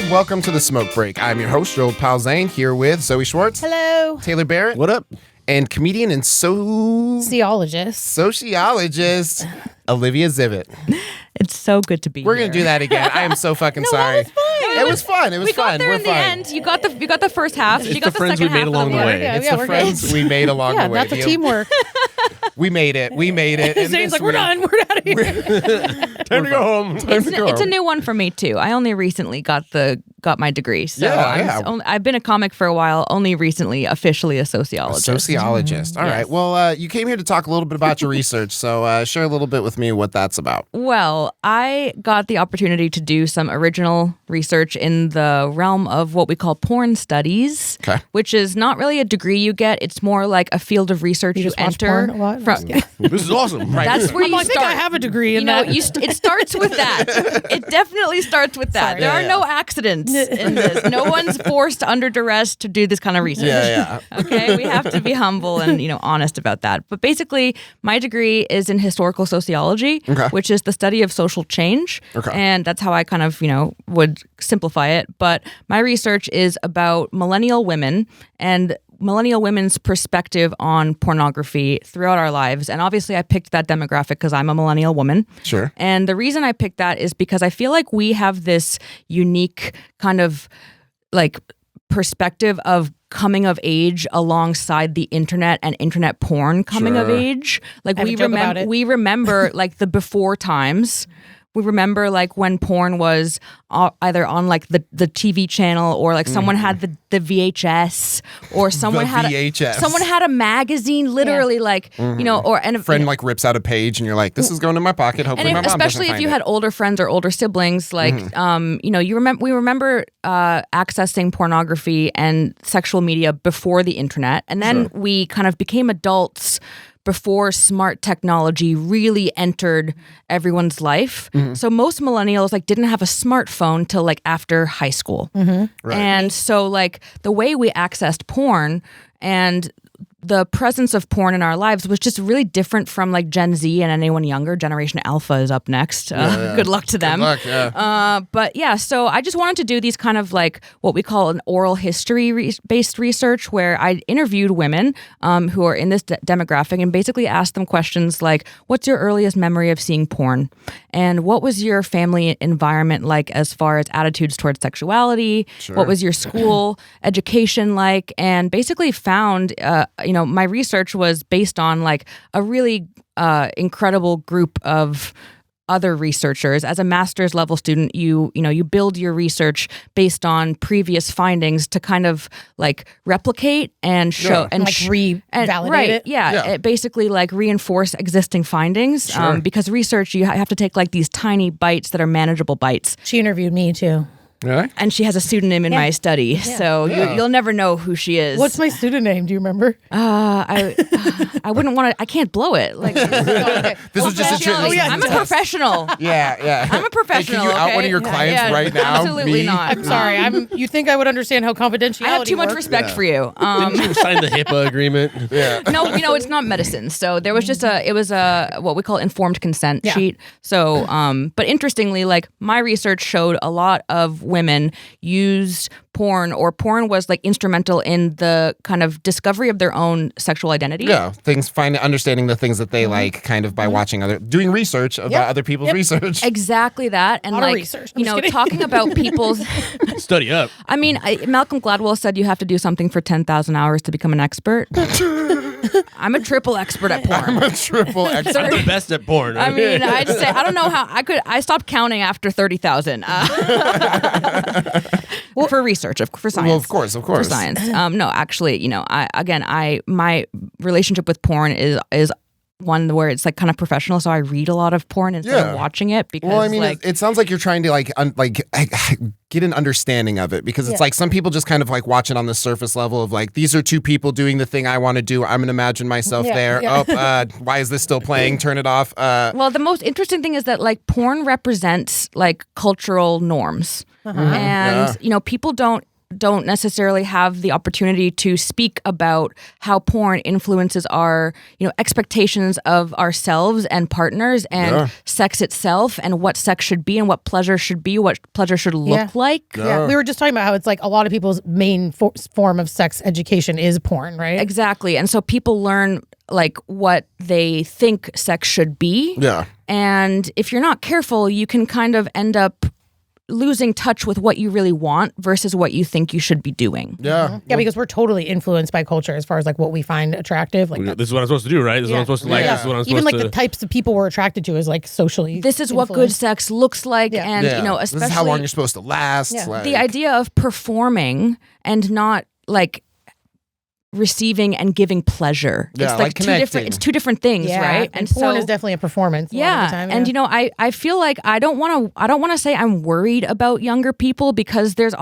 and welcome to The Smoke Break. I'm your host, your old pal Zane, here with Zoe Schwartz. Hello. Taylor Barrett. What up? And comedian and Sociologist Olivia Zivot. It's so good to be We're here. going to do that again. I am so fucking sorry. It was fun. We got there in the end. You got the first half. You got the friends second we made half along the way. It's the friends we made along the way. That's a teamwork. We made it. Zane's like, we're done. We're out of here. Time to go home. It's a new one for me too. I only recently got my degree, so I've been a comic for a while. Only recently, officially a sociologist. All right. Well, you came here to talk a little bit about your research, so share a little bit with me what that's about. Well, I got the opportunity to do some original research in the realm of what we call porn studies, which is not really a degree you get. It's more like a field of research you enter. This is awesome. Right. That's where I think I have a degree in that. It starts with that. It definitely starts with that. There are no accidents in this. No one's forced under duress to do this kind of research. Okay, we have to be humble and honest about that. But basically, my degree is in historical sociology, which is the study of social change, and that's how I kind of would simplify it. But my research is about millennial women and millennial women's perspective on pornography throughout our lives. And obviously I picked that demographic because I'm a millennial woman. Sure. And the reason I picked that is because I feel like we have this unique kind of like perspective of coming of age alongside the internet and internet porn coming of age. Like we remember like the before times. We remember like when porn was either on like the TV channel or like someone had the VHS or someone had a magazine literally like or a friend like rips out a page and you're like, this is going in my pocket. Hopefully my mom especially if you had older friends or older siblings like we remember accessing pornography and sexual media before the internet, and then we kind of became adults before smart technology really entered everyone's life. So most millennials like didn't have a smartphone till like after high school. And so like the way we accessed porn and the presence of porn in our lives was just really different from like Gen Z and anyone younger. Generation Alpha is up next. Good luck to them. But yeah, so I just wanted to do these kind of like what we call an oral history based research where I interviewed women who are in this demographic and basically asked them questions like, what's your earliest memory of seeing porn? And what was your family environment like as far as attitudes towards sexuality? What was your school education like? And basically found, my research was based on like a really incredible group of other researchers. As a master's level student, you build your research based on previous findings to kind of like replicate and show and like revalidate it. Basically like reinforce existing findings. Because research, you have to take like these tiny bites that are manageable bites. She interviewed me too. Really? And she has a pseudonym in my study, so you'll never know who she is. What's my pseudonym? Do you remember? I wouldn't want to. I can't blow it. Like this is just a trick. I'm a professional. I'm a professional. Hey, can you out one of your clients right now? Absolutely not. I'm sorry. You think I would understand how confidentiality I have too much respect for you. Didn't you sign the HIPAA agreement? No, it's not medicine. So there was just a what we call informed consent sheet. So, but interestingly, like my research showed a lot of women used porn, or porn was like instrumental in the kind of discovery of their own sexual identity. Understanding the things that they like, kind of by doing research about other people's research. Exactly that, and like research. Talking about people's study up. I mean, Malcolm Gladwell said you have to do something for 10,000 hours to become an expert. I'm a triple expert at porn. I'm the best at porn. I mean, I'd say I don't know how I stopped counting after 30,000. For research, for science. Well, of course. For science. No, actually, my relationship with porn is one where it's like kind of professional, so I read a lot of porn instead of watching it because it sounds like you're trying to get an understanding of it, because it's like some people just kind of like watch it on the surface level of like, these are two people doing the thing I want to do. I'm going to imagine myself there. Why is this still playing? Turn it off. Well, the most interesting thing is that like porn represents like cultural norms. And people don't don't necessarily have the opportunity to speak about how porn influences our, expectations of ourselves and partners and sex itself and what sex should be and what pleasure should be, what pleasure should look like. Yeah, we were just talking about how it's like a lot of people's main form of sex education is porn, right? Exactly. And so people learn like what they think sex should be. Yeah. And if you're not careful, you can kind of end up losing touch with what you really want versus what you think you should be doing. Yeah. Yeah, because we're totally influenced by culture as far as like what we find attractive. Like This is what I'm supposed to do, right? This is what I'm supposed to like. This is what I'm supposed even like to... the types of people we're attracted to is like socially. This is what good sex looks like, and especially this is how long you're supposed to last. Yeah. Like, the idea of performing and not like receiving and giving pleasure. Yeah, it's like two different. It's two different things, right? And porn is definitely a performance. Yeah, and I feel like I don't want to say I'm worried about younger people because that's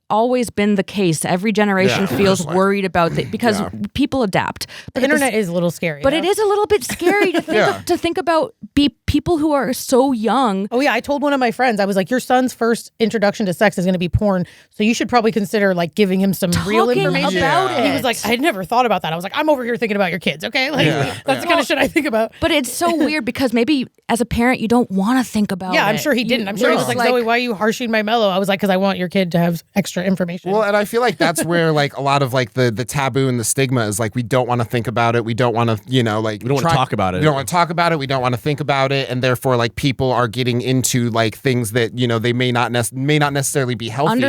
always been the case. Every generation feels worried about it because people adapt. But the internet is a little scary. But it is a little bit scary to think about people who are so young. Oh yeah, I told one of my friends, I was like, your son's first introduction to sex is going to be porn, so you should probably consider like giving him some real information about it. He was like, I had never thought about that. I was like, I'm over here thinking about your kids, okay? Like that's the kind of shit I think about. But it's so weird because maybe as a parent you don't want to think about it. Yeah, I'm sure he didn't. I'm sure he was like, Zoe, why are you harshing my mellow? I was like, because I want your kid to have extra information. Well, and I feel like that's where like a lot of like the taboo and the stigma is like we don't want to think about it. We don't want to, we don't want to talk about it. We don't want to talk about it. We don't want to think about it, and therefore like people are getting into like things that they may not necessarily be healthy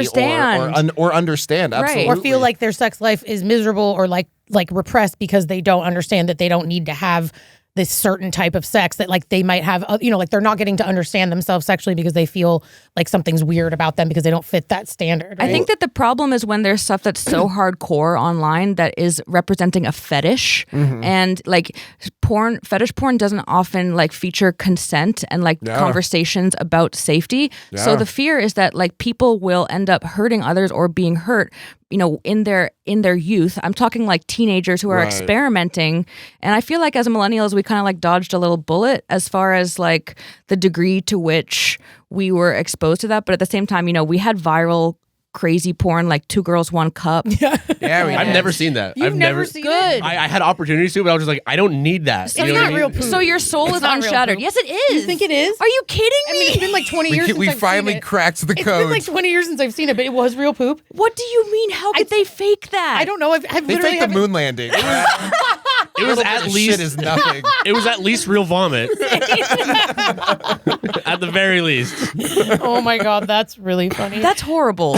or understand absolutely, or feel like their sex life is miserable or like repressed because they don't understand that they don't need to have this certain type of sex, that like they might have, like they're not getting to understand themselves sexually because they feel like something's weird about them because they don't fit that standard. Right? I think that the problem is when there's stuff that's so hardcore online that is representing a fetish, and like fetish porn doesn't often like feature consent and like conversations about safety. So the fear is that like people will end up hurting others or being hurt in their youth. I'm talking like teenagers who are experimenting. And I feel like as millennials, we kind of like dodged a little bullet as far as like the degree to which we were exposed to that. But at the same time, we had viral crazy porn like 2 Girls 1 Cup. I've never seen that. I've never seen it. I had opportunities to, but I was just like, I don't need that. It's not real poop. So your soul is unshattered. Yes, it is. You think it is? Are you kidding me? I mean, it's been like 20 years since we I've finally seen it. cracked the It's code. been like 20 years since I've seen it, but it was real poop. What do you mean? How could they fake that? I don't know. I've They literally faked the moon landing. It was at least shit is nothing. It was at least real vomit. At the very least. Oh my God, that's really funny. That's horrible.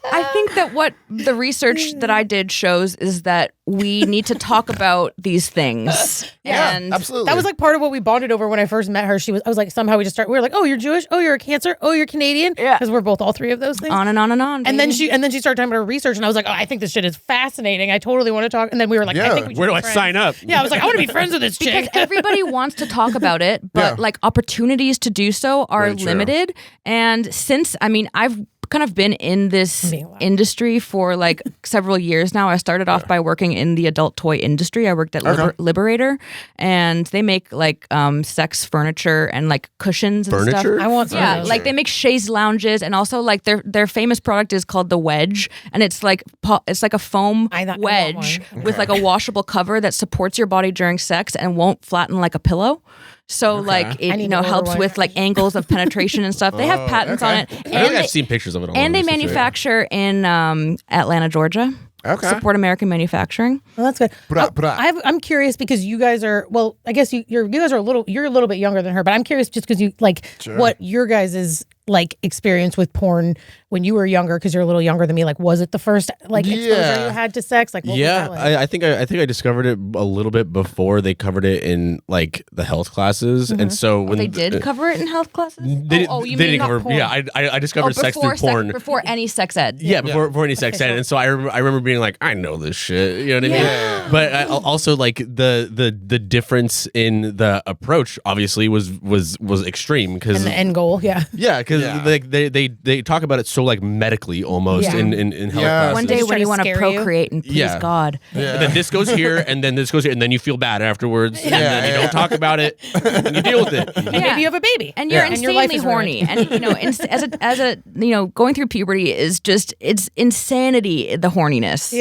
I think that what the research that I did shows is that we need to talk about these things. And absolutely. That was like part of what we bonded over when I first met her. I was like, somehow we just we were like, oh, you're Jewish. Oh, you're a Cancer. Oh, you're Canadian. Yeah. Because we're both all 3 of those things. On and on and on. And then she started talking about her research, and I was like, oh, I think this shit is fascinating. I totally want to talk. And then we were like, I think we should where do be I friends. sign up? Yeah, I was like, I want to be friends with this chick. because everybody wants to talk about it, but like opportunities to do so are limited. And since I've kind of been in this industry for like several years now. I started off by working in the adult toy industry. I worked at Liberator, and they make like sex furniture and like cushions and stuff. I want some. Yeah, like they make chaise lounges, and also like their famous product is called the Wedge, and it's like a foam wedge with like a washable cover that supports your body during sex and won't flatten like a pillow. So like it helps with like angles of penetration and stuff. They have patents on it. I think I've seen pictures of it. And they manufacture in Atlanta, Georgia. Okay. Support American manufacturing. Well, that's good. I'm curious because you guys are, well, I guess you guys are you're a little bit younger than her, but I'm curious just because you like what your guys' like experience with porn when you were younger, because you're a little younger than me. Like, was it the first like exposure you had to sex? Like, what was that like? I think I discovered it a little bit before they covered it in like the health classes, and so when they did cover it in health classes. You didn't cover. Porn. Yeah, I discovered sex through porn before any sex ed. Yeah, before any sex ed, and so I remember being like, I know this shit. You know what I mean? Yeah. But I also like the difference in the approach obviously was extreme because and the end goal. Yeah. Yeah, because like they talk about it so like medically almost in health classes. One day when you want to procreate and please God. And then this goes here, and then this goes here, and then you feel bad afterwards, and then you don't talk about it, and you deal with it. And maybe you have a baby, and you're insanely horny, and as a going through puberty is just it's insanity. The horniness,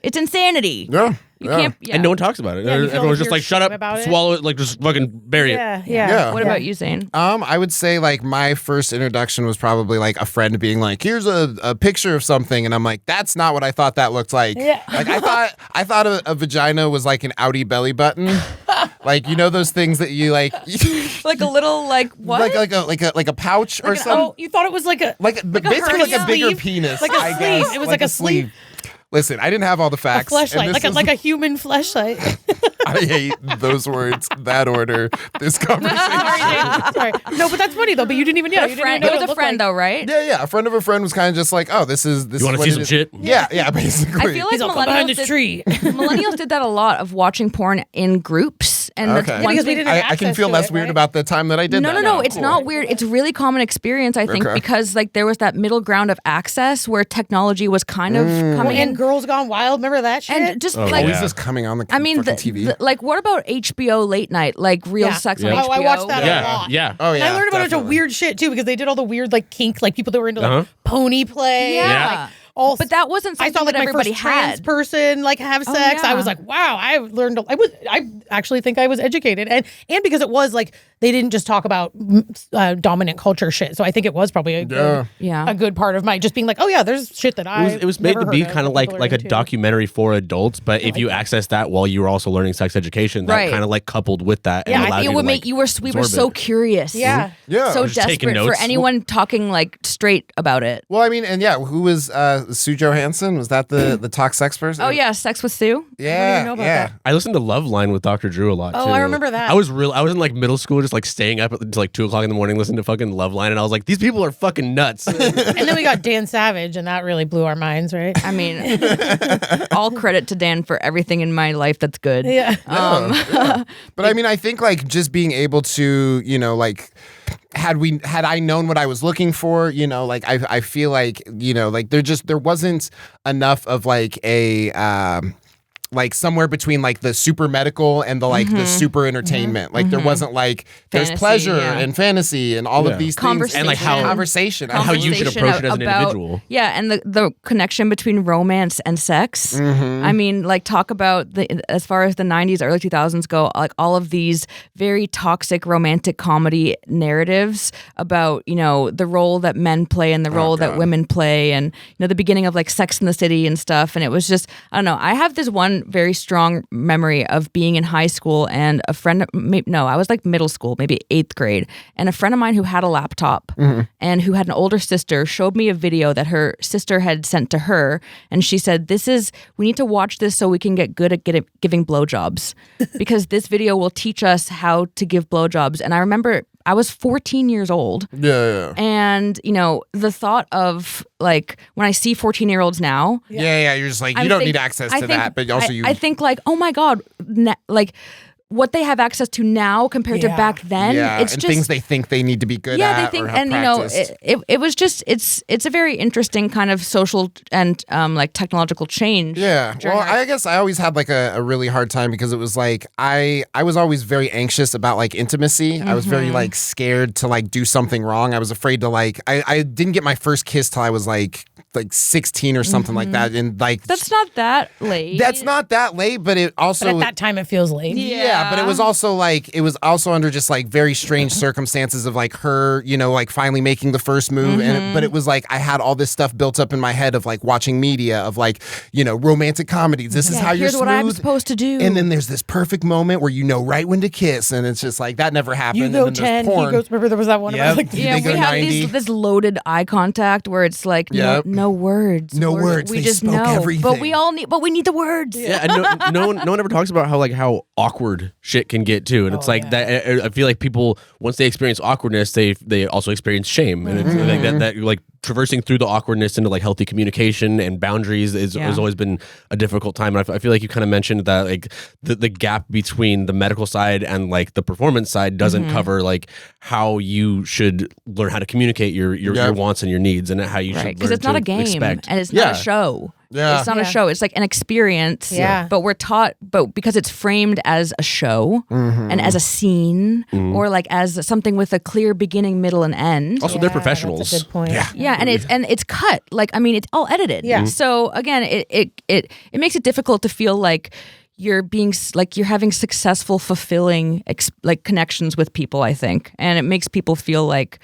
it's insanity. Yeah. You can't, and no one talks about it. Everyone's just like, shut up, swallow it, like just fucking bury it. Yeah. What about you, Zane? I would say like my first introduction was probably like a friend being like, here's a picture of something, and I'm like, that's not what I thought that looked like. Yeah. Like I thought a vagina was like an outie belly button. Like, you know those things that you like like a little like what? Like a pouch or something. Oh, you thought it was basically like a bigger penis. Like a sleeve. Guess. It was like a sleeve. Listen, I didn't have all the facts. A fleshlight, like a human fleshlight. I hate those words, that order, this conversation. Sorry. No, but that's funny though. But you didn't even know. It was a friend though, right? Yeah. A friend of a friend was kind of just like, oh, this is. You want to see some shit? Yeah, basically. I feel like millennials did that a lot of watching porn in groups, and that's one thing. I can feel less weird about the time that I did that. No, it's not weird. It's really common experience, I think, because like there was that middle ground of access where technology was kind of coming in. Girls Gone Wild, remember that shit? And just like always just coming on the TV. Like what about HBO late night, like Real Sex on HBO? Oh, I watched that a lot. Yeah. Oh yeah. And I learned about a bunch of weird shit too because they did all the weird like kink, like people that were into like pony play. Yeah. But that wasn't something I saw like that my everybody first trans person like have sex. I was like, wow, I learned. I actually think I was educated, and because it was like they didn't just talk about dominant culture shit. So I think it was probably a good part of my just being like, oh yeah, there's shit that it was made to be kind of like a documentary for adults, but if you access that while you were also learning sex education, that kind of like coupled with that. Yeah, I think it would make we were so curious. Yeah, so desperate for anyone talking like straight about it. Well, I mean, and who was Sue Johansson? Was that the talk sex person? Oh yeah, Sex with Sue. Yeah. I listened to Love Line with Dr. Drew a lot. Oh, too. I remember that. I was in like middle school, just like staying up until like 2:00 in the morning, listening to fucking Love Line, and I was like, these people are fucking nuts. And then we got Dan Savage, and that really blew our minds, right? I mean, all credit to Dan for everything in my life that's good. Yeah. But I mean, I think like just being able to, like. Had I known what I was looking for, like I feel like, like there wasn't enough of like a like somewhere between like the super medical and the like the super entertainment. Like there wasn't like there's pleasure and fantasy and all of these things and like conversation and how you should approach it as an individual. Yeah, and the connection between romance and sex. I mean, like talk about as far as the 90s, early 2000s go, like all of these very toxic romantic comedy narratives about, the role that men play and the role that women play, and the beginning of like Sex in the City and stuff. And it was just, I don't know. I have this one very strong memory of being in high school and a friend, I was like middle school, maybe 8th grade, and a friend of mine who had a laptop and who had an older sister showed me a video that her sister had sent to her, and she said, we need to watch this so we can get good at giving blowjobs because this video will teach us how to give blowjobs. And I remember I was 14 years old. Yeah. And, the thought of like when I see 14-year-olds now. Yeah. You're just like, you don't need access to that. But also I think like, oh my God, like what they have access to now compared to back then. It's just things they think they need to be good at. Yeah, they think, and it was just, it's a very interesting kind of social and like technological change. Yeah. Well, I guess I always had like a really hard time because it was like, I was always very anxious about like intimacy. I was very like scared to like do something wrong. I was afraid to like, I didn't get my first kiss till I was like 16 or something like that. And like, that's not that late. That's not that late, but it also. But at that time it feels late. Yeah, but it was also like, it was also under just like very strange circumstances of like her, like finally making the first move. But it was like, I had all this stuff built up in my head of like watching media of like, romantic comedies. This is how you're smooth. Here's what I'm supposed to do. And then there's this perfect moment where you know right when to kiss. And it's just like, that never happened. You go 10, he goes, remember there was that one about like, we have this loaded eye contact where it's like, no words. No words. We they just spoke know. everything. But we need the words. Yeah, and no one ever talks about how awkward shit can get too. And it's like that. I feel like people, once they experience awkwardness, they also experience shame, and it's like that like traversing through the awkwardness into like healthy communication and boundaries has always been a difficult time. And I feel like you kind of mentioned that like the gap between the medical side and like the performance side doesn't cover like how you should learn how to communicate your wants and your needs, and how you should learn, because it's not a game expect. and it's not a show. Yeah. It's not a show. It's like an experience. Yeah. But we're taught, because it's framed as a show and as a scene or like as something with a clear beginning, middle, and end. Also, they're professionals. That's a good point. Yeah, and it's cut. Like, I mean, it's all edited. Yeah. So again, it makes it difficult to feel like you're having successful, fulfilling like connections with people, I think, and it makes people feel like,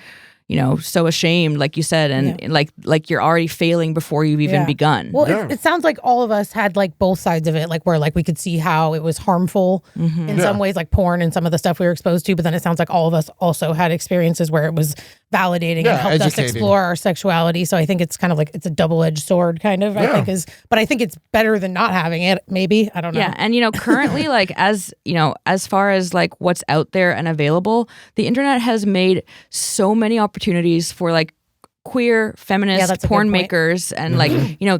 so ashamed, like you said, and like you're already failing before you've even begun. Well, it sounds like all of us had like both sides of it, like where like we could see how it was harmful in some ways, like porn and some of the stuff we were exposed to. But then it sounds like all of us also had experiences where it was validating and helped us explore our sexuality. So I think it's kind of like it's a double-edged sword, kind of. I think but I think it's better than not having it. Maybe, I don't know. Yeah, and currently, like as far as like what's out there and available, the internet has made so many opportunities for like queer feminist porn makers and like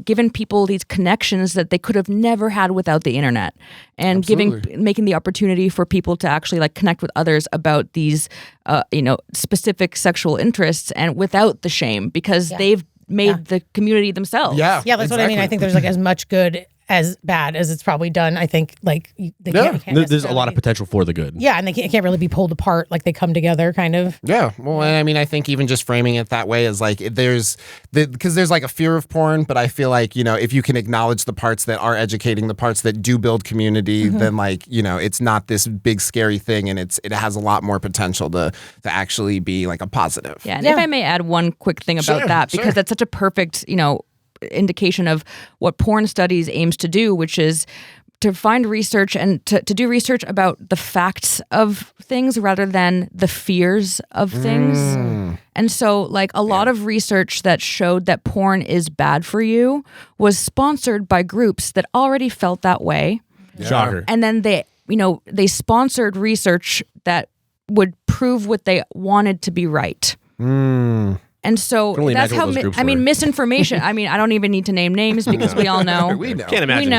giving people these connections that they could have never had without the internet, and making the opportunity for people to actually like connect with others about these specific sexual interests and without the shame, because they've made the community themselves. That's what I mean. I think there's like as much good as bad as it's probably done. I think like they can't there's a lot of potential for the good. Yeah, and they can't really be pulled apart. Like they come together, kind of. Yeah, well, and I mean, I think even just framing it that way is like because there's like a fear of porn, but I feel like if you can acknowledge the parts that are educating, the parts that do build community, then like it's not this big scary thing, and it has a lot more potential to actually be like a positive. Yeah, and if I may add one quick thing about that, because that's such a perfect indication of what porn studies aims to do, which is to find research and to do research about the facts of things rather than the fears of things. And so like a lot of research that showed that porn is bad for you was sponsored by groups that already felt that way. Shocker. And then they sponsored research that would prove what they wanted to be right. And so that's how misinformation. I mean, I don't even need to name names because we all know. We know. Can't imagine.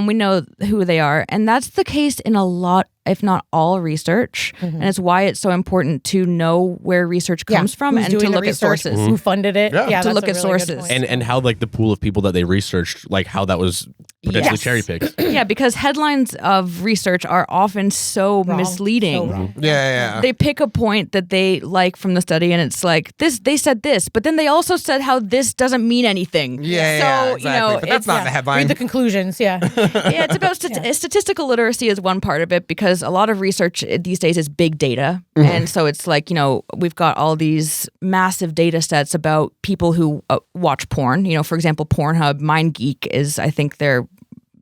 We know who they are, and that's the case in a lot, if not all, research. And it's why it's so important to know where research comes from and to look at sources. Who funded it? Yeah, to look at sources and how like the pool of people that they researched, like how that was potentially cherry picked. Yeah, because headlines of research are often so misleading. So wrong. Yeah. They pick a point that they like from the study, and it's like this. They said this, but then they also said how this doesn't mean anything. So exactly. But that's not the headline. Read the conclusions. Yeah. It's about statistical literacy is one part of it, because a lot of research these days is big data, and so it's like we've got all these massive data sets about people who watch porn. For example, Pornhub, MindGeek is, I think, their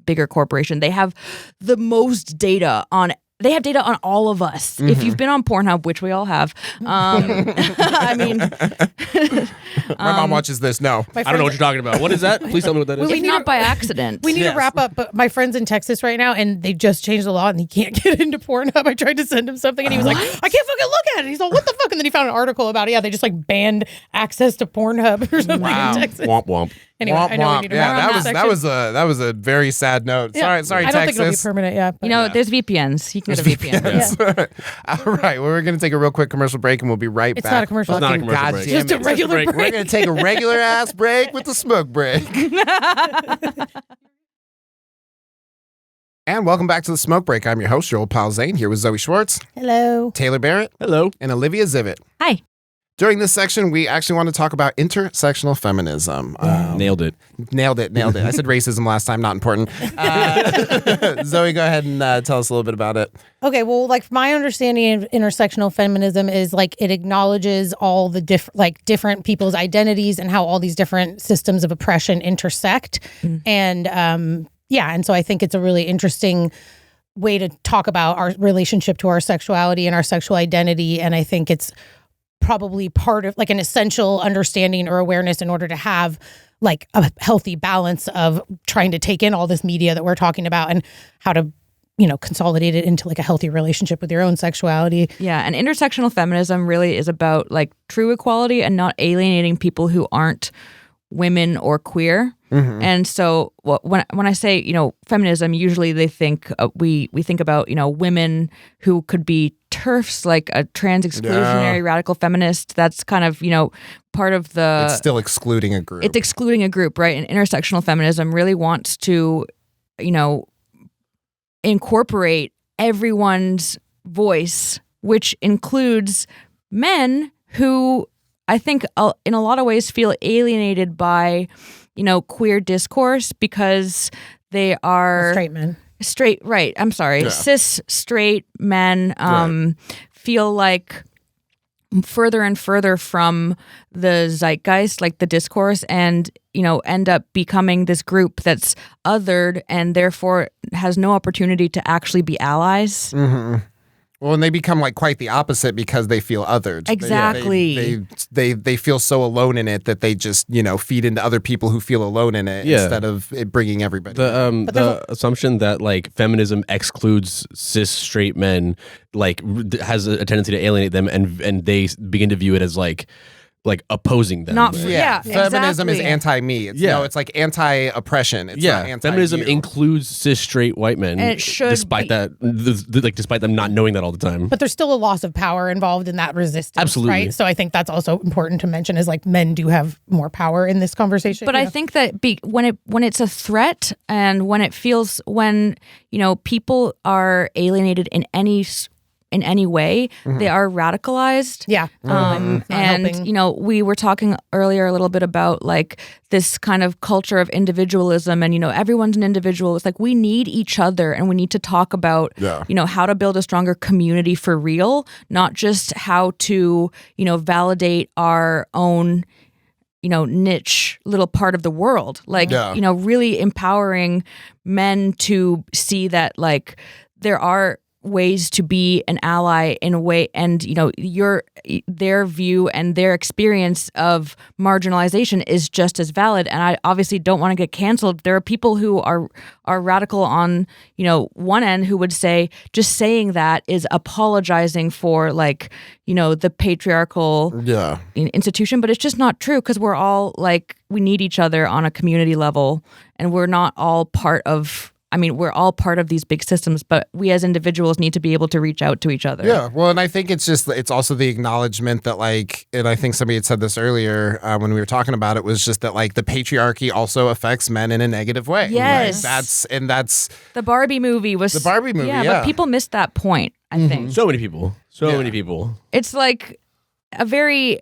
bigger corporation. They have the most data on. They have data on all of us. If you've been on Pornhub, which we all have, I mean, my mom watches this. No, I don't know what you're talking about. What is that? Please tell me what that is. It's not by accident. We need to wrap up, but my friend's in Texas right now, and they just changed the law, and he can't get into Pornhub. I tried to send him something, and he was like, "I can't fucking look at it." He's like, "What the fuck?" And then he found an article about it. Yeah, they just like banned access to Pornhub or something in Texas. Womp womp. Anyway, I know we need to that was a very sad note. Yeah. Sorry, I don't Texas. think it'll be permanent. Yeah, there's VPNs. You can get a VPN. All right, well, we're gonna take a real quick commercial break, and we'll be right back. It's not a commercial. It's not a commercial break. Just a regular break. We're gonna take a regular ass break with the smoke break. And welcome back to the Smoke Break. I'm your host, your old pal Zane, here with Zoe Schwartz. Hello. Taylor Barrett. Hello. And Olivia Zivot. Hi. During this section, we actually want to talk about intersectional feminism. Nailed it. Nailed it. I said racism last time, not important. Zoe, go ahead and tell us a little bit about it. Okay, well, like my understanding of intersectional feminism is like it acknowledges all the different people's identities and how all these different systems of oppression intersect. And and so I think it's a really interesting way to talk about our relationship to our sexuality and our sexual identity. And I think it's probably part of like an essential understanding or awareness in order to have like a healthy balance of trying to take in all this media that we're talking about and how to consolidate it into like a healthy relationship with your own sexuality. Yeah, and intersectional feminism really is about like true equality and not alienating people who aren't women or queer. And so when I say, feminism, usually they think we think about, women who could be TERFs, like a trans exclusionary radical feminist. That's kind of, part of the... It's still excluding a group. It's excluding a group, right? And intersectional feminism really wants to, incorporate everyone's voice, which includes men who I think in a lot of ways feel alienated by, queer discourse because they are straight men. I'm sorry. Cis straight men feel like further and further from the zeitgeist, like the discourse, and end up becoming this group that's othered and therefore has no opportunity to actually be allies. Well, and they become like quite the opposite because they feel othered. Exactly. They feel so alone in it that they just feed into other people who feel alone in it instead of it bringing everybody. The assumption that like feminism excludes cis straight men has a tendency to alienate them, and they begin to view it as like opposing them. Feminism exactly. is anti-me. It's like anti-oppression. It's not anti-you. Feminism includes cis straight white men, and it should despite that, despite them not knowing that all the time. But there's still a loss of power involved in that resistance. Absolutely. Right? So I think that's also important to mention is like men do have more power in this conversation. But I think that when it's a threat and when it feels when people are alienated in any way, they are radicalized. Yeah. And, we were talking earlier a little bit about like this kind of culture of individualism and, everyone's an individual. It's like we need each other and we need to talk about, how to build a stronger community for real, not just how to, validate our own, niche little part of the world. Like, really empowering men to see that like there are ways to be an ally in a way, and their view and their experience of marginalization is just as valid. And I obviously don't want to get canceled. There are people who are radical on one end who would say just saying that is apologizing for like the patriarchal institution, but it's just not true because we're all like we need each other on a community level, and we're not all part of. We're all part of these big systems, but we as individuals need to be able to reach out to each other. Yeah, well, and I think it's also the acknowledgement that like, and I think somebody had said this earlier when we were talking about it, was just that like the patriarchy also affects men in a negative way. Yes. Right? That's the Barbie movie was... The Barbie movie, yeah. But people missed that point, I think. So many people. Many people. It's like a very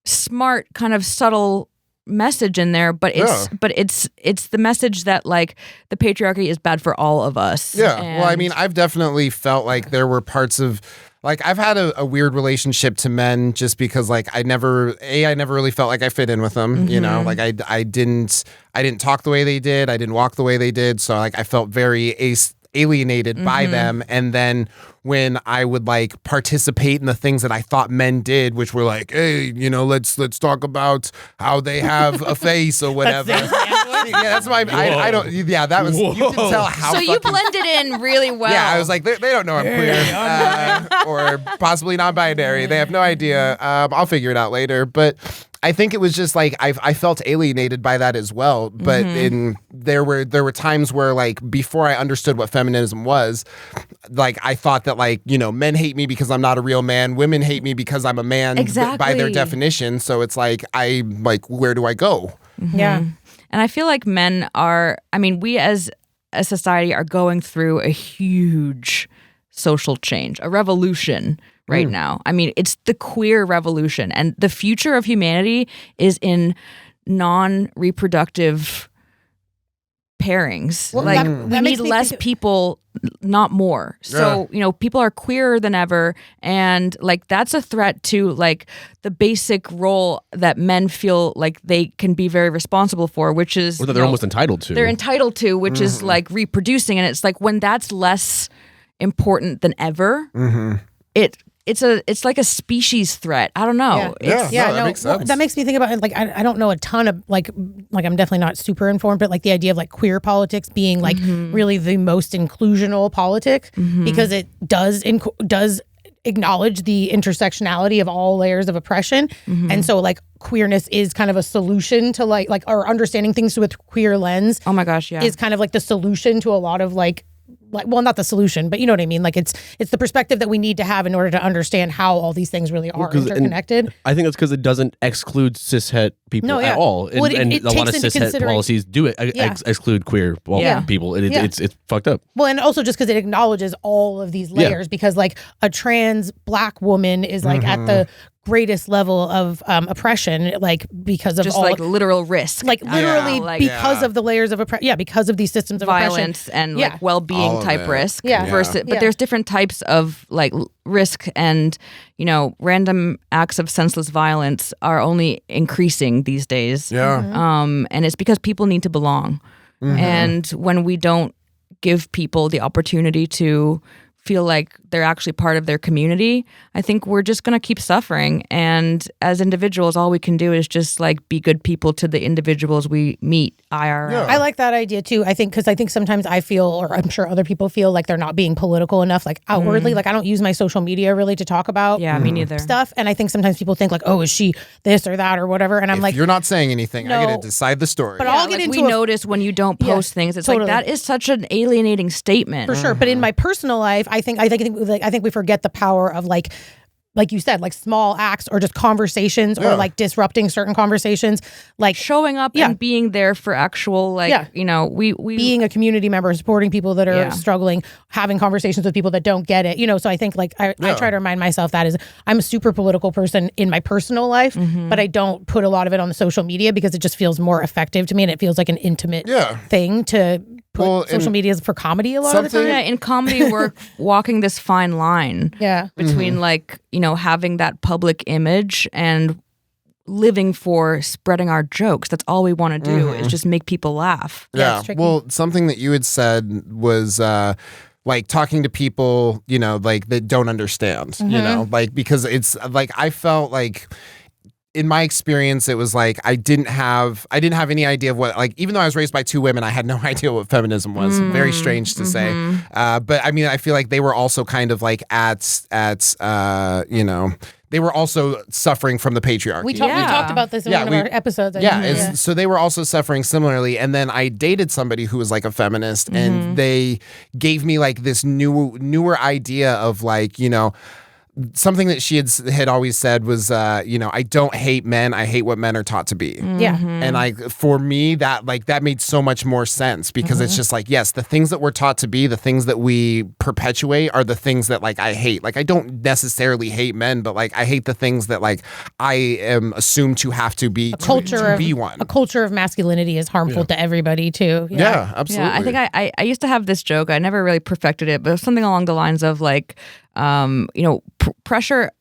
smart, kind of subtle message in there, but it's the message that like the patriarchy is bad for all of us. Well, I've definitely felt like there were parts of like I've had a weird relationship to men just because like I never really felt like I fit in with them. Like I didn't talk the way they did, I didn't walk the way they did, so like I felt very alienated by them. And then when I would like participate in the things that I thought men did, which were like, hey, let's talk about how they have a face or whatever. That's why I don't. Yeah, that was. You can tell how. So you blended in really well. Yeah, I was like, they don't know I'm queer or possibly non-binary. They have no idea. I'll figure it out later, but. I think it was just like I felt alienated by that as well, but there were times where like before I understood what feminism was, like I thought that like men hate me because I'm not a real man, women hate me because I'm a man by their definition. So it's like where do I go? Yeah, and I feel like men are. We as a society are going through a huge social change, a revolution. Right now. It's the queer revolution, and the future of humanity is in non-reproductive pairings. Well, we need less people, not more. So, people are queerer than ever, and like that's a threat to like the basic role that men feel like they can be very responsible for, which is or that they're almost entitled to. They're entitled to, which is like reproducing, and it's like when that's less important than ever, it it's like a species threat. I don't know. That makes sense. That makes me think about it. Like I don't know a ton of like I'm definitely not super informed, but like the idea of like queer politics being like really the most inclusional politic because it does acknowledge the intersectionality of all layers of oppression. And so like queerness is kind of a solution to like or understanding things with queer lens. Oh my gosh, yeah. Is kind of like the solution to a lot of like well, not the solution, but you know what I mean? Like it's the perspective that we need to have in order to understand how all these things really are interconnected. I think that's because it doesn't exclude cishet people at all. And, well, and a lot of cishet policies do it, exclude queer people. It's fucked up. Well, and also just because it acknowledges all of these layers because like a trans Black woman is like at the greatest level of oppression, like because of just all like literal risk, like literally because of the layers of oppression, because of these systems of violence oppression. and like well-being type risk. Versus, but there's different types of like risk, and you know, random acts of senseless violence are only increasing these days. And it's because people need to belong, and when we don't give people the opportunity to feel like they're actually part of their community, I think we're just going to keep suffering. And as individuals, all we can do is just like be good people to the individuals we meet IRL. I like that idea too. I think sometimes I feel, or I'm sure other people feel, like they're not being political enough, like outwardly. Like I don't use my social media really to talk about me neither. stuff. And I think sometimes people think like, oh, is she this or that or whatever? And I'm like, you're not saying anything. I get to decide the story. But I'll get like into we notice when you don't post things. It's like that is such an alienating statement. For sure. But in my personal life, I think we forget the power of like you said, like small acts or just conversations or like disrupting certain conversations, like showing up and being there for actual you know, we being a community member, supporting people that are struggling, having conversations with people that don't get it, you know. So I think like I try to remind myself that I'm a super political person in my personal life, but I don't put a lot of it on the social media because it just feels more effective to me, and it feels like an intimate thing to put social media for comedy a lot of the time. Yeah, in comedy we're walking this fine line between like, you know, having that public image and living for spreading our jokes. That's all we want to do is just make people laugh. Yeah. Well, something that you had said was like talking to people, you know, like that don't understand, you know, like because it's like I felt like in my experience, it was like I didn't have any idea of what, like, even though I was raised by two women, I had no idea what feminism was. Very strange to say. But I mean, I feel like they were also kind of like you know, they were also suffering from the patriarchy. We talked about this in one of our episodes. So they were also suffering similarly. And then I dated somebody who was like a feminist, and they gave me like this newer idea of like, you know, something that she had always said was, you know, I don't hate men. I hate what men are taught to be. And for me, that made so much more sense because it's just like, yes, the things that we're taught to be, the things that we perpetuate are the things that like I hate. Like I don't necessarily hate men, but like I hate the things that like I am assumed to have to be to be one. A culture of masculinity is harmful to everybody too. Yeah, absolutely. Yeah, I think I used to have this joke. I never really perfected it, but it was something along the lines of like, you know, pressure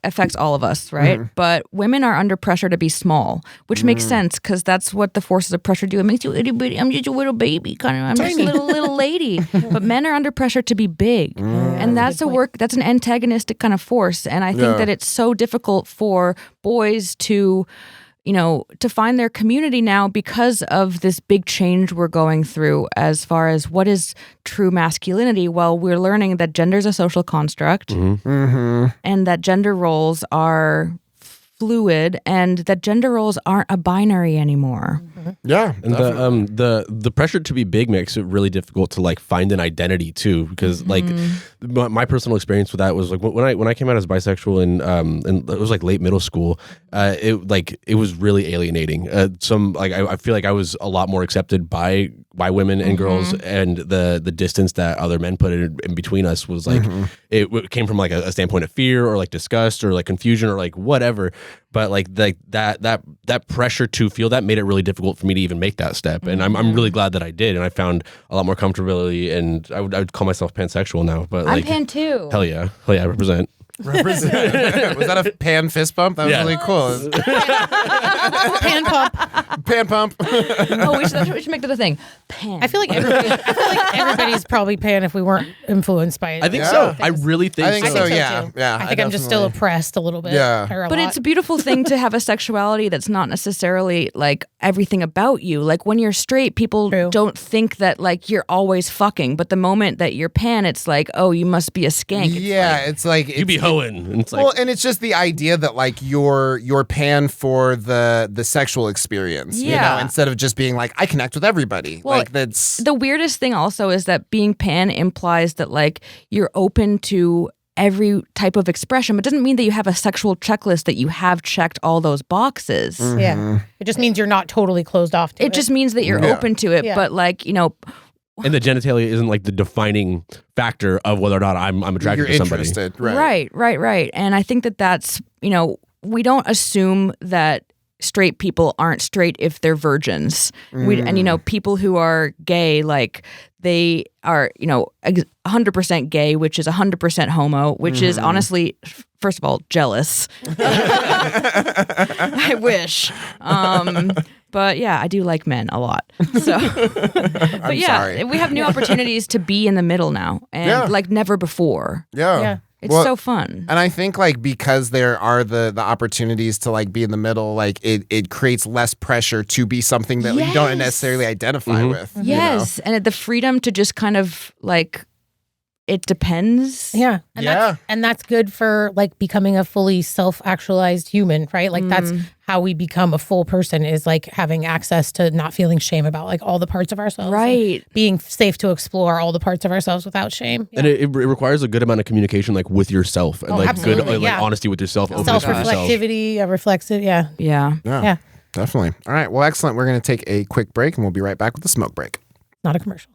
affects all of us, right? But women are under pressure to be small, which makes sense because that's what the forces of pressure do. It makes you itty bitty. I'm just a little baby, kind of. I'm just a little lady. But men are under pressure to be big, and that's that's an antagonistic kind of force. And I think that it's so difficult for boys to, you know, to find their community now because of this big change we're going through as far as what is true masculinity. Well, we're learning that gender is a social construct and that gender roles are fluid and that gender roles aren't a binary anymore. Yeah. And the pressure to be big makes it really difficult to like find an identity too, because like my personal experience with that was like when I came out as bisexual and it was like late middle school, it was really alienating. I feel like I was a lot more accepted by women and girls, and the distance that other men put in between us was like it came from like a standpoint of fear or like disgust or like confusion or like whatever. But like that pressure to feel that made it really difficult for me to even make that step, and I'm really glad that I did, and I found a lot more comfortability, and I would call myself pansexual now. But I'm pan too. Hell yeah, I represent. Represent. Was that a pan fist bump? That was really cool. Pan pump. Pan pump. Oh, we should make that a thing. Pan. I feel like everybody's probably pan if we weren't influenced by it. I think so. I really think so. I think so. too. Yeah. I think I'm just still oppressed a little bit. Yeah. or a But lot. it's a beautiful thing to have a sexuality that's not necessarily like everything about you. Like when you're straight, people don't think that like you're always fucking. But the moment that you're pan, it's like, oh, you must be a skank. It's like You be hoeing. And it's like, well, and it's just the idea that like you're pan for the sexual experience, you know, instead of just being like I connect with everybody. Well, like that's the weirdest thing also is that being pan implies that like you're open to every type of expression, but doesn't mean that you have a sexual checklist that you have checked all those boxes. Yeah. It just means you're not totally closed off to it. It just means that you're open to it, but like, you know, and the genitalia isn't like the defining factor of whether or not I'm attracted you're to somebody. interested, right. And I think that that's, you know, we don't assume that straight people aren't straight if they're virgins. And, you know, people who are gay, like they are, you know, 100% gay, which is 100% homo, which is honestly, first of all, jealous. I wish. But yeah, I do like men a lot. So, but sorry. we have new opportunities to be in the middle now, and like never before. Yeah. It's so fun. And I think like because there are the opportunities to like be in the middle, like it creates less pressure to be something that you don't necessarily identify with. Yes, and the freedom to just kind of like it depends. Yeah. And that's good for like becoming a fully self-actualized human, right? Like that's how we become a full person, is like having access to not feeling shame about like all the parts of ourselves. Right. Being safe to explore all the parts of ourselves without shame. And it requires a good amount of communication like with yourself and like good like honesty with yourself, openness with yourself. Self-reflectivity, reflexive, Yeah. Definitely. All right. Well, excellent. We're going to take a quick break and we'll be right back with the smoke break. Not a commercial.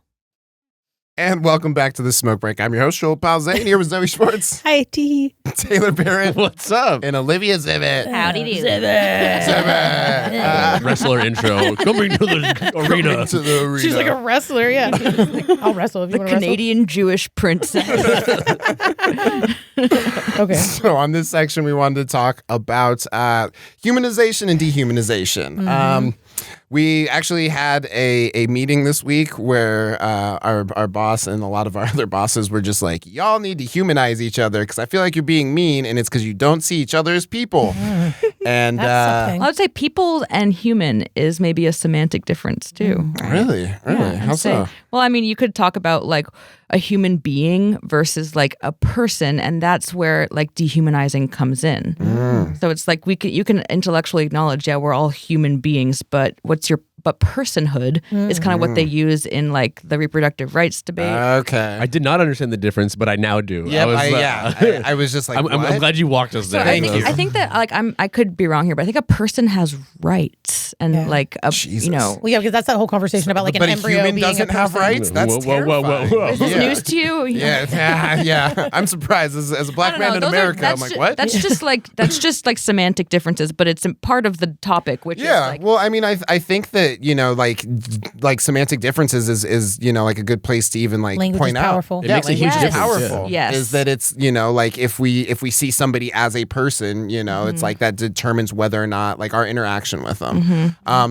And welcome back to the Smoke Break. I'm your host, Joel Palzane, here with Zoe Schwartz, Hi, T. Taylor Barrett, What's up? and Olivia Zivot. Howdy do. Zivot. Wrestler intro coming to the arena. She's like a wrestler, yeah. I'll wrestle if you want to wrestle. Canadian Jewish princess. Okay. So on this section, we wanted to talk about humanization and dehumanization. We actually had a meeting this week where our boss and a lot of our other bosses were just like, y'all need to humanize each other because I feel like you're being mean and it's because you don't see each other as people. And That's I would say people and human is maybe a semantic difference too. Really? Yeah, How so? Well, I mean, you could talk about like a human being versus like a person, and that's where like dehumanizing comes in. So it's like you can intellectually acknowledge, yeah, we're all human beings, but personhood is kind of what they use in like the reproductive rights debate. Okay. I did not understand the difference, but I now do. I was just like, I'm glad you walked us there. I think that like I could be wrong here, but I think a person has rights and like a Jesus. you know. Well, yeah, because that's that whole conversation about like an but a embryo human being doesn't a have person. rights? That's Whoa, whoa, whoa, whoa, whoa. Is this news to you? Yeah. I'm surprised as a black man in America. I'm like, what? That's just like semantic differences, but it's part of the topic, which is like, well, I mean, I think that, you know, like semantic differences is you know, like a good place to even like Language point is powerful. out. It makes a huge language is difference, powerful. Yes. Is that it's, you know, like if we see somebody as a person, you know, it's like that determines whether or not like our interaction with them.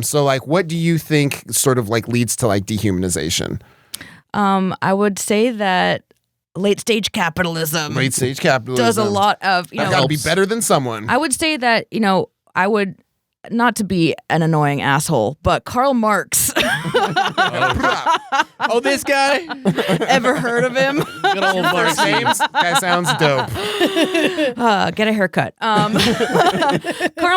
So like, what do you think sort of like leads to like dehumanization? I would say that late stage capitalism does a lot of, you know, I've got to be better than someone. I would say that, you know, I would, not to be an annoying asshole, but Karl Marx. Oh, this guy? Ever heard of him? Good old Marx. Guy sounds dope. Get a haircut. Karl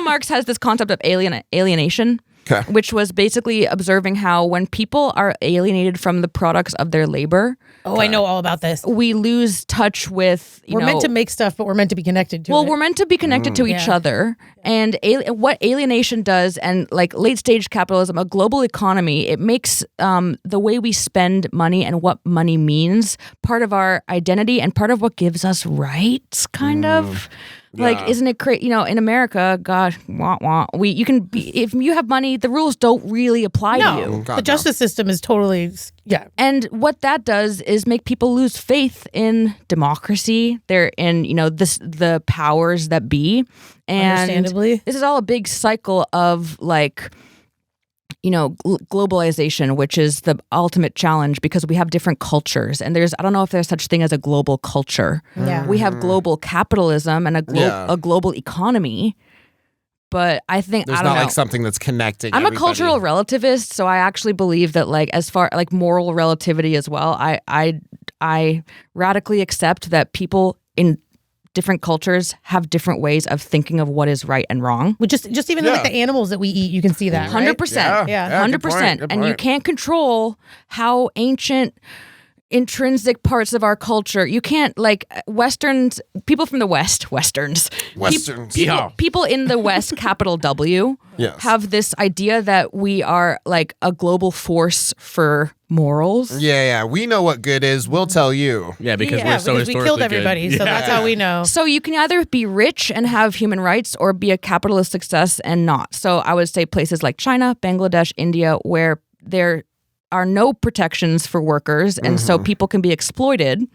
Marx has this concept of alienation. Okay. Which was basically observing how when people are alienated from the products of their labor, I know all about this. we lose touch with, We're meant to make stuff, but we're meant to be connected to it. well, we're meant to be connected to each other. And what alienation does, and like late stage capitalism, a global economy, it makes the way we spend money and what money means part of our identity and part of what gives us rights, kind of. Like, isn't it crazy? In America, gosh, you can be, if you have money, the rules don't really apply to you. The justice system is totally, And what that does is make people lose faith in democracy. They're in, the powers that be. And understandably. This is all a big cycle of like, globalization, which is the ultimate challenge because we have different cultures, and I don't know if there's such thing as a global culture. Yeah. We have global capitalism and a global economy, but I think there's I don't not know. like something that's connecting. I'm a cultural relativist, so I actually believe that like as far like moral relativity as well. I radically accept that people in different cultures have different ways of thinking of what is right and wrong. Just even like the animals that we eat, you can see that. 100%. Yeah. 100%. And you can't control how ancient intrinsic parts of our culture. You can't like people from the Westerns. People in the West, capital W, have this idea that we are like a global force for morals. Yeah. We know what good is. We'll tell you. Yeah, because we're so because historically we killed everybody, good. so that's how we know. So you can either be rich and have human rights or be a capitalist success and not. So I would say places like China, Bangladesh, India, where there are no protections for workers, and so people can be exploited.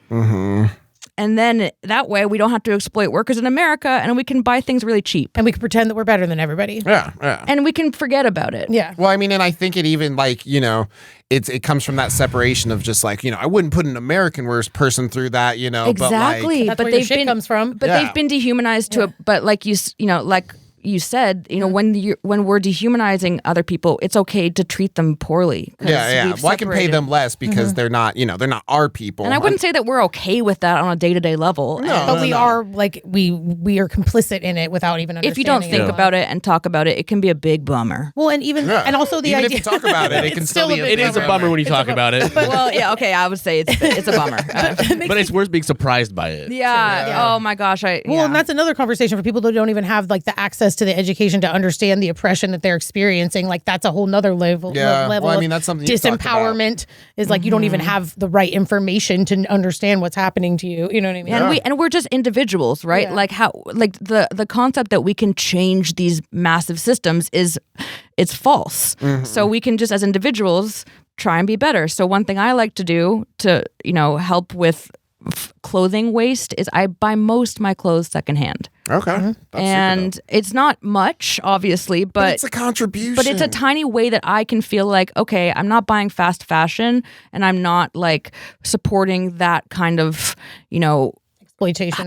And then that way we don't have to exploit workers in America, and we can buy things really cheap. And we can pretend that we're better than everybody. Yeah. And we can forget about it. Yeah. Well, I mean, and I think it even like, it comes from that separation of just like, I wouldn't put an American person through that, Exactly. That's where your shit comes from. But they've been dehumanized to but like like you said, when we're dehumanizing other people, it's okay to treat them poorly. Yeah. Well, I can pay them less because they're not our people. And I wouldn't say that we're okay with that on a day-to-day level. But we are like we are complicit in it without even understanding. If you don't think about it and talk about it, it can be a big bummer. Well, and and also the even idea if you talk about it, it can still be It is a bummer when you talk about it. Well, yeah, okay, I would say it's a bummer. But it's worth being surprised by it. Yeah. Oh my gosh. And that's another conversation for people that don't even have like the access to the education to understand the oppression that they're experiencing. Like that's a whole nother level. Well, I mean, that's something you disempowerment is like you don't even have the right information to understand what's happening to you. You know what I mean? And we're just individuals, right? Yeah. Like how like the concept that we can change these massive systems it's false. So we can just as individuals try and be better. So one thing I like to do to help with clothing waste is I buy most of my clothes secondhand. Okay. And it's not much, obviously, but it's a contribution. But it's a tiny way that I can feel like, okay, I'm not buying fast fashion and I'm not like supporting that kind of,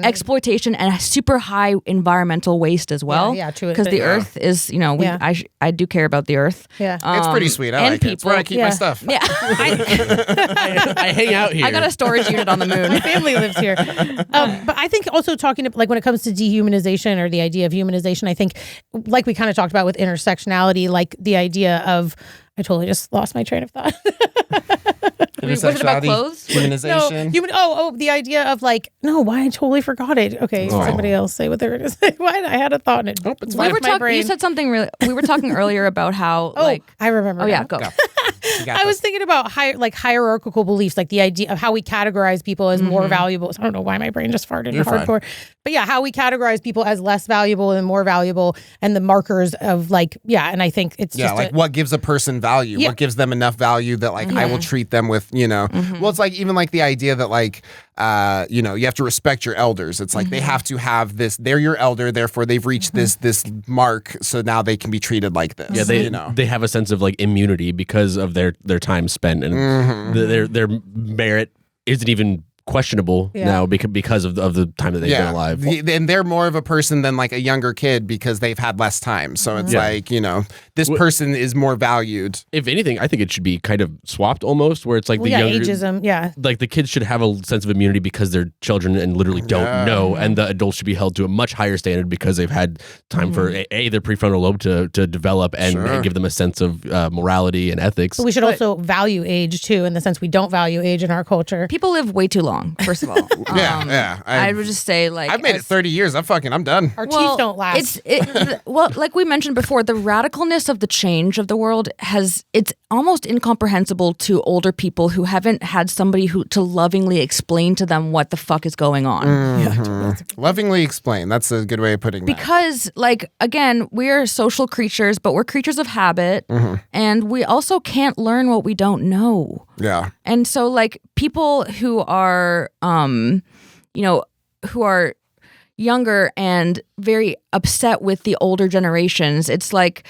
exploitation and super high environmental waste as well. Yeah, true. Because the earth is, I do care about the earth. Yeah. It's pretty sweet. I like it. It's where I keep my stuff. Yeah. I hang out here. I got a storage unit on the moon. My family lives here. But I think also talking to, like when it comes to dehumanization or the idea of humanization, I think like we kind of talked about with intersectionality, like the idea of, I totally just lost my train of thought. Was it about clothes? Humanization. No, the idea of like, no, why I totally forgot it. Okay, somebody else say what they were going to say. Why I had a thought in it. Oh, it's fine. You said something really. We were talking earlier about how I remember. Oh yeah, go. I was thinking about hierarchical beliefs, like the idea of how we categorize people as more valuable. I don't know why my brain just farted hardcore. But yeah, how we categorize people as less valuable and more valuable, and the markers of like, and I think it's just like what gives a person value? What gives them enough value that like I will treat them with, well, it's like even like the idea that like, you have to respect your elders. It's like they have to have this, they're your elder, therefore they've reached this mark, so now they can be treated like this. Yeah, they have a sense of like immunity because of their time spent, and their merit isn't even questionable now because of the time that they've been alive. And they're more of a person than like a younger kid because they've had less time. So it's like, this person is more valued. If anything, I think it should be kind of swapped almost, where it's like younger ageism, like the kids should have a sense of immunity because they're children and literally don't know, and the adults should be held to a much higher standard because they've had time for their prefrontal lobe to develop and give them a sense of morality and ethics. But we should also value age too, in the sense we don't value age in our culture. People live way too long. long, first of all. I would just say, like, I've made it 30 years. I'm done. Our teeth don't last. Well, like we mentioned before, the radicalness of the change of the world it's almost incomprehensible to older people who haven't had somebody to lovingly explain to them what the fuck is going on. Mm-hmm. Lovingly explain. That's a good way of putting that. Because, like, again, we're social creatures, but we're creatures of habit, and we also can't learn what we don't know. Yeah. And so, like, people who are, who are younger and very upset with the older generations, it's like,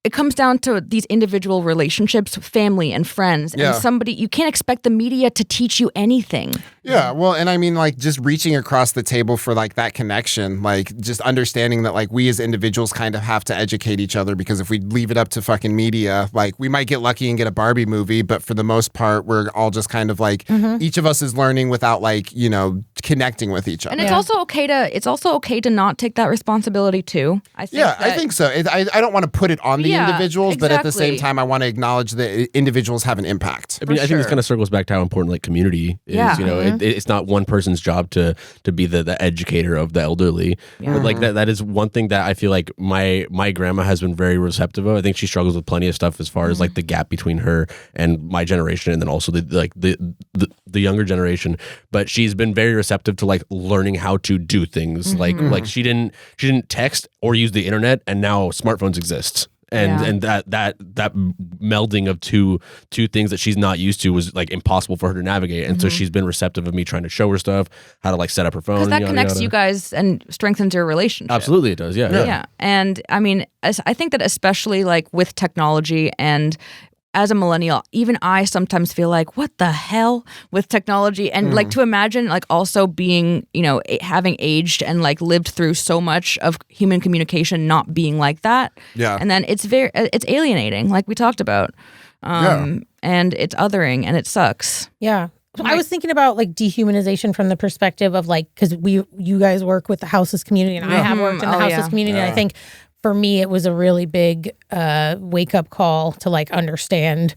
it comes down to these individual relationships, family and friends, and you can't expect the media to teach you anything. Yeah, well, and I mean, like, just reaching across the table for, like, that connection, like, just understanding that, like, we as individuals kind of have to educate each other, because if we leave it up to fucking media, like, we might get lucky and get a Barbie movie, but for the most part, we're all just kind of, like, each of us is learning without, like, connecting with each other. And it's also okay to not take that responsibility too. I think so. I don't want to put it on the individuals, but at the same time, I want to acknowledge that individuals have an impact. I mean, I think this kind of circles back to how important, like, community is. It's not one person's job to be the educator of the elderly. But, like, that is one thing that I feel like my grandma has been very receptive of. I think she struggles with plenty of stuff as far as, like, the gap between her and my generation, and then also the younger generation. But she's been very receptive to, like, learning how to do things. Like she didn't text or use the internet, and now smartphones exist. And that melding of two things that she's not used to was, like, impossible for her to navigate. And so she's been receptive of me trying to show her stuff, how to, like, set up her phone. Because that connects you guys and strengthens your relationship. Absolutely, it does. Yeah. And I mean, I think that especially, like, with technology, and as a millennial, even I sometimes feel like, what the hell with technology? And like, to imagine, like, also being, having aged and, like, lived through so much of human communication not being like that. Yeah. And then it's alienating, like we talked about. And it's othering, and it sucks. Yeah. I was thinking about, like, dehumanization from the perspective of, like, because you guys work with the houseless community, and I have worked in the houseless community. And I think for me, it was a really big wake up call to, like, understand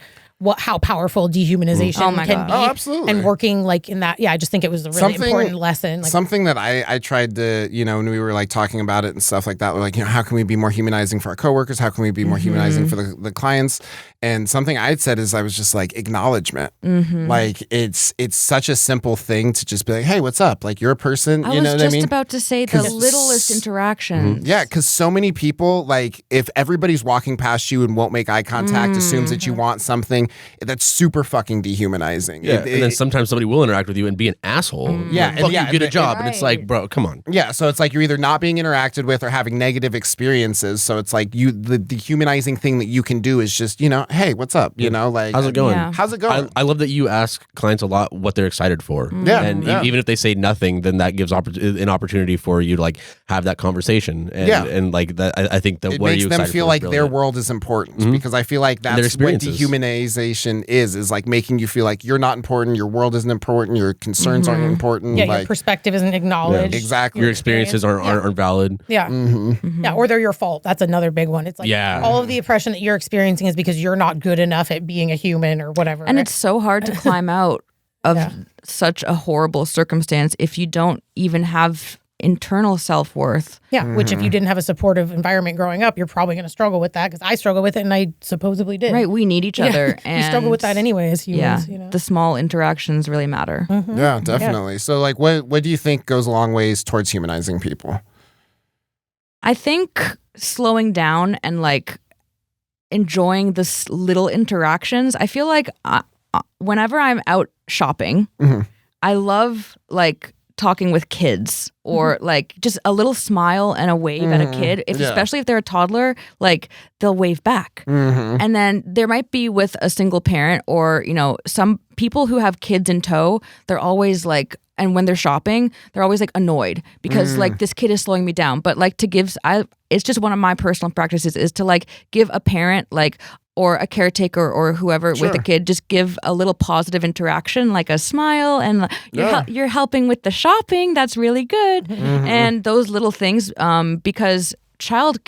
how powerful dehumanization can be. Oh, absolutely. And working, like, in that, I just think it was a really important lesson. Like, something that I tried to, when we were, like, talking about it and stuff like that, we're like, how can we be more humanizing for our coworkers? How can we be more humanizing for the clients? And something I had said is, I was just like, acknowledgement. Like, it's such a simple thing to just be like, hey, what's up? Like, you're a person, I was just about to say the littlest interaction. Yeah, because so many people, like, if everybody's walking past you and won't make eye contact, assumes that you want something, that's super fucking dehumanizing. Yeah, and then sometimes somebody will interact with you and be an asshole. Yeah, like, you get a job, and it's like, bro, come on. Yeah, so it's like you're either not being interacted with or having negative experiences. So it's like the dehumanizing thing that you can do is just, hey, what's up? Like, how's it going? Yeah. How's it going? I love that you ask clients a lot what they're excited for. And even if they say nothing, then that gives an opportunity for you to, like, have that conversation. And like that, I think that it makes them feel like their world is important, because I feel like that's what dehumanization is like making you feel like you're not important, your world isn't important, your concerns aren't important. Yeah, like, your perspective isn't acknowledged. Exactly. Your experiences aren't valid. Yeah. Yeah, or they're your fault. That's another big one. It's like all of the oppression that you're experiencing is because you're not good enough at being a human or whatever. And it's so hard to climb out of such a horrible circumstance if you don't even have internal self-worth. Yeah, which if you didn't have a supportive environment growing up, you're probably going to struggle with that, because I struggle with it, and I supposedly did. Right, we need each other. And we struggle with that anyway as humans. The small interactions really matter. Yeah, definitely. So, like, what do you think goes a long ways towards humanizing people? I think slowing down and, like, enjoying the little interactions. I feel like whenever I'm out shopping, I love, like, talking with kids, or like just a little smile and a wave at a kid, especially if they're a toddler, like, they'll wave back. And then there might be with a single parent, or some people who have kids in tow, they're always like, and when they're shopping, they're always, like, annoyed because like, this kid is slowing me down. But, like, it's just one of my personal practices is to, like, give a parent, like, or a caretaker or whoever with a kid, just give a little positive interaction, like a smile, and you're helping with the shopping. That's really good. And those little things, because child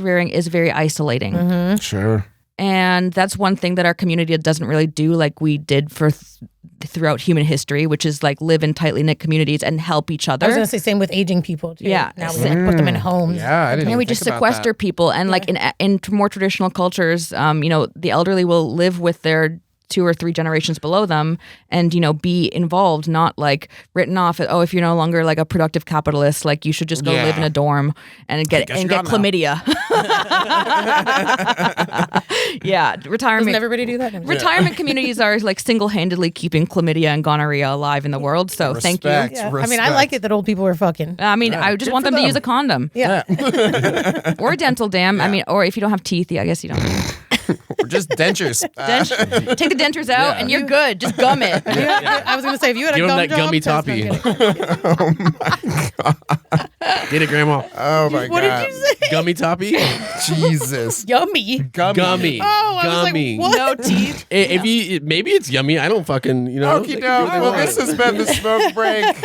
rearing is very isolating. Sure. And that's one thing that our community doesn't really do like we did for throughout human history, which is like live in tightly knit communities and help each other. I was going to say same with aging people too. Yeah. Now we put them in homes. Yeah, I didn't And we think just about sequester that. people. And like in more traditional cultures, the elderly will live with their 2 or 3 generations below them and, be involved, not like written off. If you're no longer like a productive capitalist, like you should just go live in a dorm and get chlamydia. Yeah. Retirement. Doesn't everybody do that? Retirement communities are like single-handedly keeping chlamydia and gonorrhea alive in the world. So thank you. Yeah. I mean, I like it that old people are fucking. I just want them to use a condom. Yeah. Or a dental dam. I mean, or if you don't have teeth, I guess you don't. Or just dentures. Take the dentures out and you're good. Just gum it. I was going to say, if you had Give a him gum that gummy job, toppy. Oh my god. Get it, Grandma. Oh my What god. did you say? Gummy toppy. Yummy. Jesus. Gummy. Oh, I Gummy. was like, what? No teeth. If you maybe it's yummy. I don't fucking Okie doke. Well, this has been the smoke break.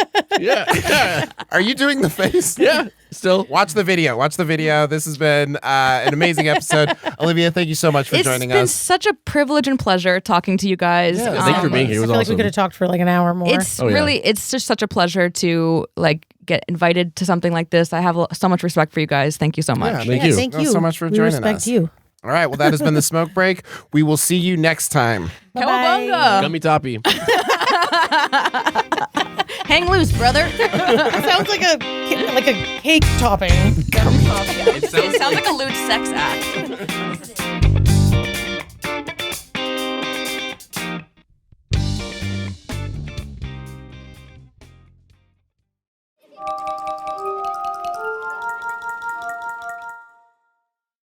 Yeah. Are you doing the face? Yeah. Still. Watch the video. Watch the video. This has been an amazing episode. Olivia, thank you so much for joining us. It's been such a privilege and pleasure talking to you guys. Yeah, thank you for being here. It I was feel like we awesome. could have talked for like an hour more. It's just such a pleasure to like get invited to something like this. I have so much respect for you guys. Thank you so much. Thank you. Thank you so much for we joining respect us. you. All right. Well, that has been the smoke break. We will see you next time. Cowabunga. Gummy toppy. Hang loose, brother. Sounds like a cake topping. It sounds like a lewd sex act.